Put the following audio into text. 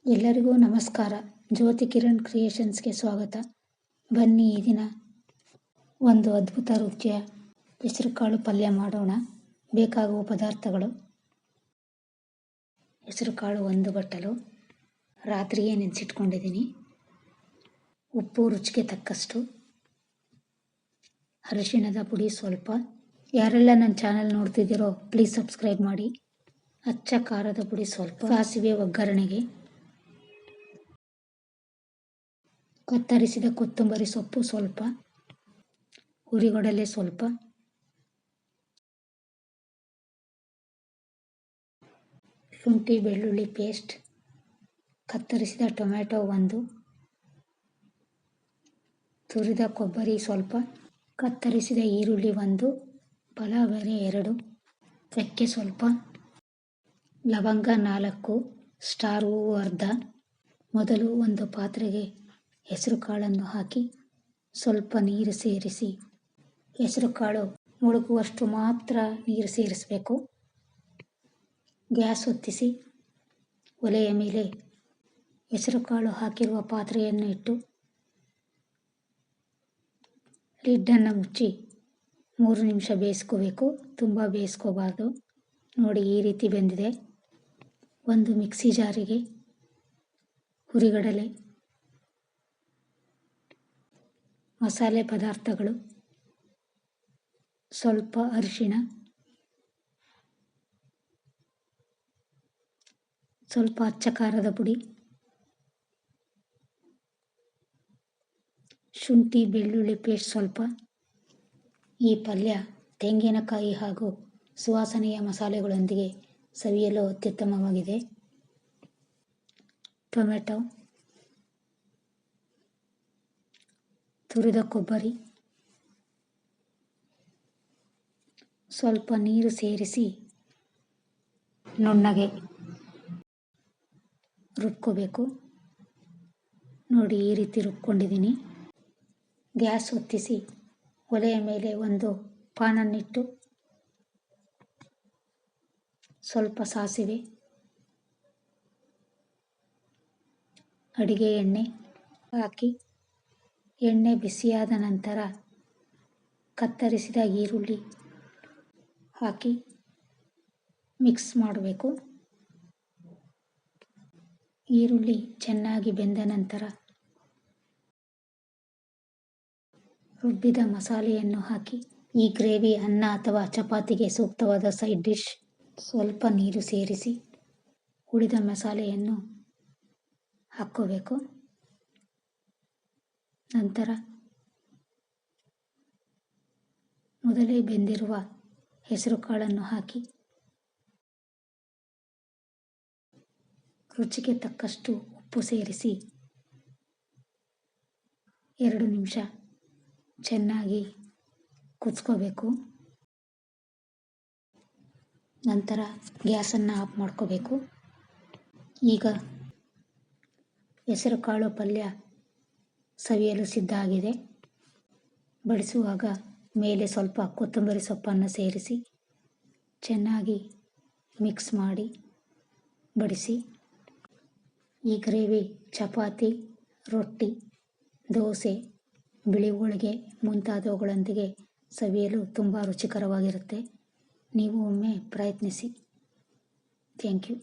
ಎಲ್ಲರಿಗೂ ನಮಸ್ಕಾರ. ಜ್ಯೋತಿ ಕಿರಣ್ ಕ್ರಿಯೇಷನ್ಸ್ಗೆ ಸ್ವಾಗತ. ಬನ್ನಿ ಈ ದಿನ ಒಂದು ಅದ್ಭುತ ರುಚಿಯ ಹೆಸರುಕಾಳು ಪಲ್ಯ ಮಾಡೋಣ. ಬೇಕಾಗುವ ಪದಾರ್ಥಗಳು: ಹೆಸರುಕಾಳು 1 ಬಟ್ಟಲು, ರಾತ್ರಿಯೇ ನೆನೆಸಿಟ್ಕೊಂಡಿದ್ದೀನಿ. ಉಪ್ಪು ರುಚಿಗೆ ತಕ್ಕಷ್ಟು, ಅರಿಶಿಣದ ಪುಡಿ ಸ್ವಲ್ಪ. ಯಾರೆಲ್ಲ ನನ್ನ ಚಾನಲ್ ನೋಡ್ತಿದ್ದೀರೋ ಪ್ಲೀಸ್ ಸಬ್ಸ್ಕ್ರೈಬ್ ಮಾಡಿ. ಅಚ್ಚ ಖಾರದ ಪುಡಿ ಸ್ವಲ್ಪ, ಸಾಸಿವೆ ಒಗ್ಗರಣೆಗೆ, ಕತ್ತರಿಸಿದ ಕೊತ್ತಂಬರಿ ಸೊಪ್ಪು ಸ್ವಲ್ಪ, ಹುರಿಗಡಲೆ ಸ್ವಲ್ಪ, ಶುಂಠಿ ಬೆಳ್ಳುಳ್ಳಿ ಪೇಸ್ಟ್, ಕತ್ತರಿಸಿದ ಟೊಮ್ಯಾಟೊ 1, ತುರಿದ ಕೊಬ್ಬರಿ ಸ್ವಲ್ಪ, ಕತ್ತರಿಸಿದ ಈರುಳ್ಳಿ 1, ಪಲಾವ್ ಎಲೆ 2, ಚಕ್ಕೆ ಸ್ವಲ್ಪ, ಲವಂಗ 4, ಸ್ಟಾರ್ ಹೂವು ಅರ್ಧ. ಮೊದಲು ಒಂದು ಪಾತ್ರೆಗೆ ಹೆಸರುಕಾಳನ್ನು ಹಾಕಿ ಸ್ವಲ್ಪ ನೀರು ಸೇರಿಸಿ, ಹೆಸರುಕಾಳು ಮುಳುಗುವಷ್ಟು ಮಾತ್ರ ನೀರು ಸೇರಿಸಬೇಕು. ಗ್ಯಾಸ್ ಹೊತ್ತಿಸಿ ಒಲೆಯ ಮೇಲೆ ಹೆಸರುಕಾಳು ಹಾಕಿರುವ ಪಾತ್ರೆಯನ್ನು ಇಟ್ಟು ಲಿಡ್ಡನ್ನು ಮುಚ್ಚಿ 3 ನಿಮಿಷ ಬೇಯಿಸ್ಕೋಬೇಕು. ತುಂಬ ಬೇಯಿಸ್ಕೋಬಾರ್ದು. ನೋಡಿ, ಈ ರೀತಿ ಬೆಂದಿದೆ. ಒಂದು ಮಿಕ್ಸಿ ಜಾರಿಗೆ ಹುರಿಗಡಲೆ, ಮಸಾಲೆ ಪದಾರ್ಥಗಳು, ಸ್ವಲ್ಪ ಅರಿಶಿಣ, ಸ್ವಲ್ಪ ಅಚ್ಚ ಖಾರದ ಪುಡಿ, ಶುಂಠಿ ಬೆಳ್ಳುಳ್ಳಿ ಪೇಸ್ಟ್ ಸ್ವಲ್ಪ. ಈ ಪಲ್ಯ ತೆಂಗಿನಕಾಯಿ ಹಾಗೂ ಸುವಾಸನೆಯ ಮಸಾಲೆಗಳೊಂದಿಗೆ ಸವಿಯಲು ಅತ್ಯುತ್ತಮವಾಗಿದೆ. ಟೊಮೆಟೊ, ತುರಿದ ಕೊಬ್ಬರಿ, ಸ್ವಲ್ಪ ನೀರು ಸೇರಿಸಿ ನುಣ್ಣಗೆ ರುಬ್ಕೋಬೇಕು. ನೋಡಿ, ಈ ರೀತಿ ರುಬ್ಕೊಂಡಿದ್ದೀನಿ. ಗ್ಯಾಸ್ ಹೊತ್ತಿಸಿ ಒಲೆಯ ಮೇಲೆ ಒಂದು ಪಾನನ್ನಿಟ್ಟು ಸ್ವಲ್ಪ ಸಾಸಿವೆ, ಅಡಿಗೆ ಎಣ್ಣೆ ಹಾಕಿ, ಎಣ್ಣೆ ಬಿಸಿಯಾದ ನಂತರ ಕತ್ತರಿಸಿದ ಈರುಳ್ಳಿ ಹಾಕಿ ಮಿಕ್ಸ್ ಮಾಡಬೇಕು. ಈರುಳ್ಳಿ ಚೆನ್ನಾಗಿ ಬೆಂದ ನಂತರ ರುಬ್ಬಿದ ಮಸಾಲೆಯನ್ನು ಹಾಕಿ, ಈ ಗ್ರೇವಿ ಅನ್ನ ಅಥವಾ ಚಪಾತಿಗೆ ಸೂಕ್ತವಾದ ಸೈಡ್ ಡಿಶ್. ಸ್ವಲ್ಪ ನೀರು ಸೇರಿಸಿ ಉಳಿದ ಮಸಾಲೆಯನ್ನು ಹಾಕ್ಕೋಬೇಕು. ನಂತರ ಮೊದಲೇ ಬೆಂದಿರುವ ಹೆಸರುಕಾಳನ್ನು ಹಾಕಿ ರುಚಿಗೆ ತಕ್ಕಷ್ಟು ಉಪ್ಪು ಸೇರಿಸಿ 2 ನಿಮಿಷ ಚೆನ್ನಾಗಿ ಕುದಿಸ್ಕೋಬೇಕು. ನಂತರ ಗ್ಯಾಸನ್ನು ಆಫ್ ಮಾಡ್ಕೋಬೇಕು. ಈಗ ಹೆಸರುಕಾಳು ಪಲ್ಯ ಸವಿಯಲು ಸಿದ್ಧ ಆಗಿದೆ. ಬಡಿಸುವಾಗ ಮೇಲೆ ಸ್ವಲ್ಪ ಕೊತ್ತಂಬರಿ ಸೊಪ್ಪನ್ನು ಸೇರಿಸಿ ಚೆನ್ನಾಗಿ ಮಿಕ್ಸ್ ಮಾಡಿ ಬಡಿಸಿ. ಈ ಗ್ರೇವಿ ಚಪಾತಿ, ರೊಟ್ಟಿ, ದೋಸೆ, ಬಿಳಿ ಹೋಳಿಗೆ ಮುಂತಾದವುಗಳೊಂದಿಗೆ ಸವಿಯಲು ತುಂಬ ರುಚಿಕರವಾಗಿರುತ್ತೆ. ನೀವು ಒಮ್ಮೆ ಪ್ರಯತ್ನಿಸಿ. Thank you.